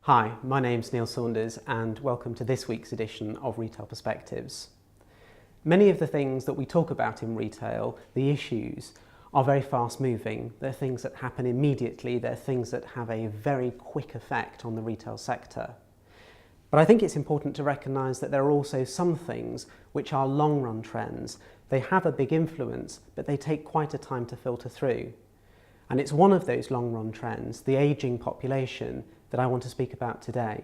Hi, my name's Neil Saunders and welcome to this week's edition of Retail Perspectives. Many of the things that we talk about in retail, the issues, are very fast moving. They're things that happen immediately, they're things that have a very quick effect on the retail sector. But I think it's important to recognise that there are also some things which are long run trends. They have a big influence, but they take quite a time to filter through. And it's one of those long run trends, the ageing population, that I want to speak about today.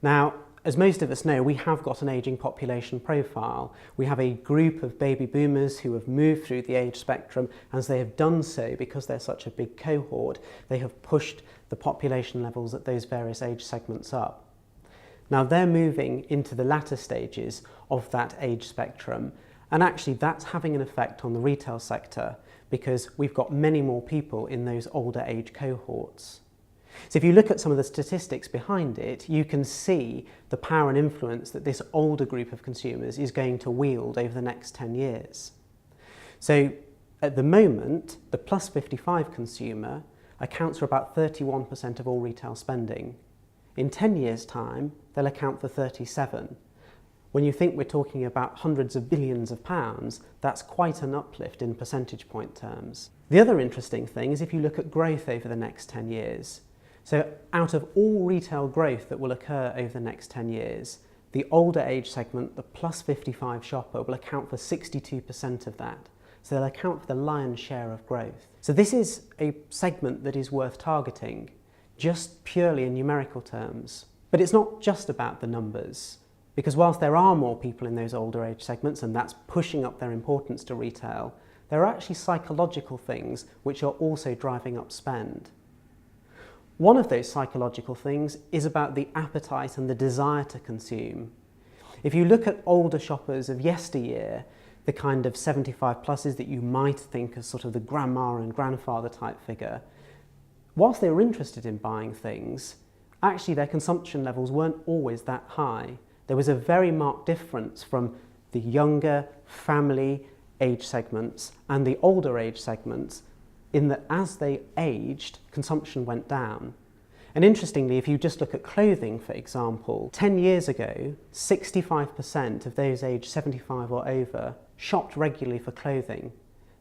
Now, as most of us know, we have got an ageing population profile. We have a group of baby boomers who have moved through the age spectrum, and as they have done so, because they're such a big cohort, they have pushed the population levels at those various age segments up. Now they're moving into the latter stages of that age spectrum, and actually that's having an effect on the retail sector because we've got many more people in those older age cohorts. So if you look at some of the statistics behind it, you can see the power and influence that this older group of consumers is going to wield over the next 10 years. So at the moment, the plus 55 consumer accounts for about 31% of all retail spending. In 10 years' time, they'll account for 37%. When you think we're talking about hundreds of billions of pounds, that's quite an uplift in percentage point terms. The other interesting thing is if you look at growth over the next 10 years. So out of all retail growth that will occur over the next 10 years, the older age segment, the plus 55 shopper, will account for 62% of that. So they'll account for the lion's share of growth. So this is a segment that is worth targeting, just purely in numerical terms. But it's not just about the numbers, because whilst there are more people in those older age segments, and that's pushing up their importance to retail, there are actually psychological things which are also driving up spend. One of those psychological things is about the appetite and the desire to consume. If you look at older shoppers of yesteryear, the kind of 75 pluses that you might think as sort of the grandma and grandfather type figure, whilst they were interested in buying things, actually their consumption levels weren't always that high. There was a very marked difference from the younger family age segments and the older age segments, in that as they aged, consumption went down. And interestingly, if you just look at clothing, for example, 10 years ago, 65% of those aged 75 or over shopped regularly for clothing.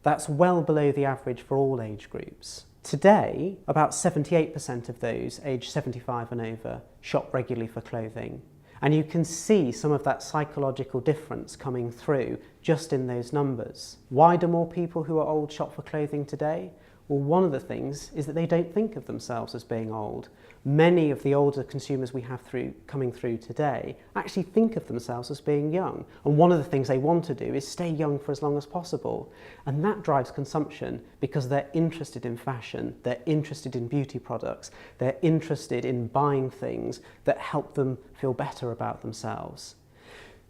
That's well below the average for all age groups. Today, about 78% of those aged 75 and over shop regularly for clothing. And you can see some of that psychological difference coming through just in those numbers. Why do more people who are old shop for clothing today? Well, one of the things is that they don't think of themselves as being old. Many of the older consumers we have coming through today actually think of themselves as being young. And one of the things they want to do is stay young for as long as possible. And that drives consumption because they're interested in fashion, they're interested in beauty products, they're interested in buying things that help them feel better about themselves.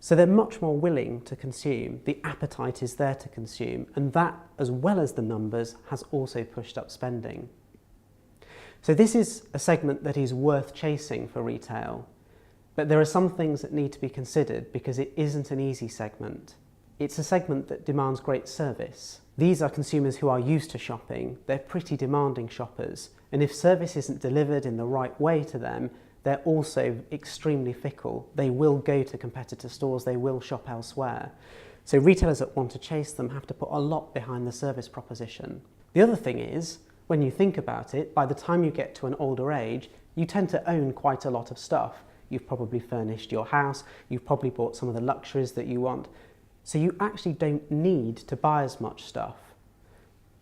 So they're much more willing to consume. The appetite is there to consume, and that, as well as the numbers, has also pushed up spending. So this is a segment that is worth chasing for retail, but there are some things that need to be considered because it isn't an easy segment. It's a segment that demands great service. These are consumers who are used to shopping. They're pretty demanding shoppers, and if service isn't delivered in the right way to them, they're also extremely fickle. They will go to competitor stores, they will shop elsewhere. So retailers that want to chase them have to put a lot behind the service proposition. The other thing is, when you think about it, by the time you get to an older age, you tend to own quite a lot of stuff. You've probably furnished your house, you've probably bought some of the luxuries that you want, so you actually don't need to buy as much stuff.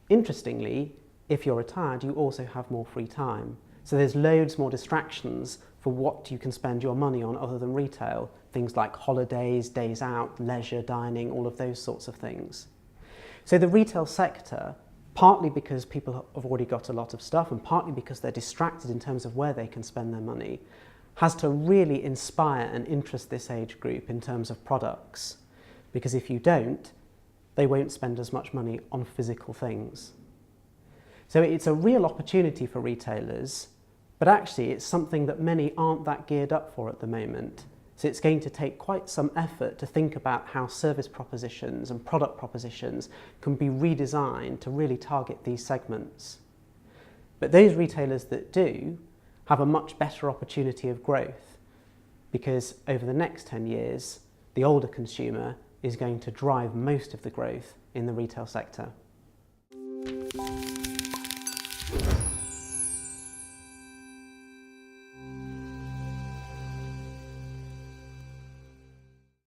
Interestingly, if you're retired, you also have more free time. So there's loads more distractions for what you can spend your money on other than retail. Things like holidays, days out, leisure, dining, all of those sorts of things. So the retail sector, partly because people have already got a lot of stuff and partly because they're distracted in terms of where they can spend their money, has to really inspire and interest this age group in terms of products. Because if you don't, they won't spend as much money on physical things. So it's a real opportunity for retailers, but actually it's something that many aren't that geared up for at the moment. So it's going to take quite some effort to think about how service propositions and product propositions can be redesigned to really target these segments. But those retailers that do have a much better opportunity of growth, because over the next 10 years, the older consumer is going to drive most of the growth in the retail sector.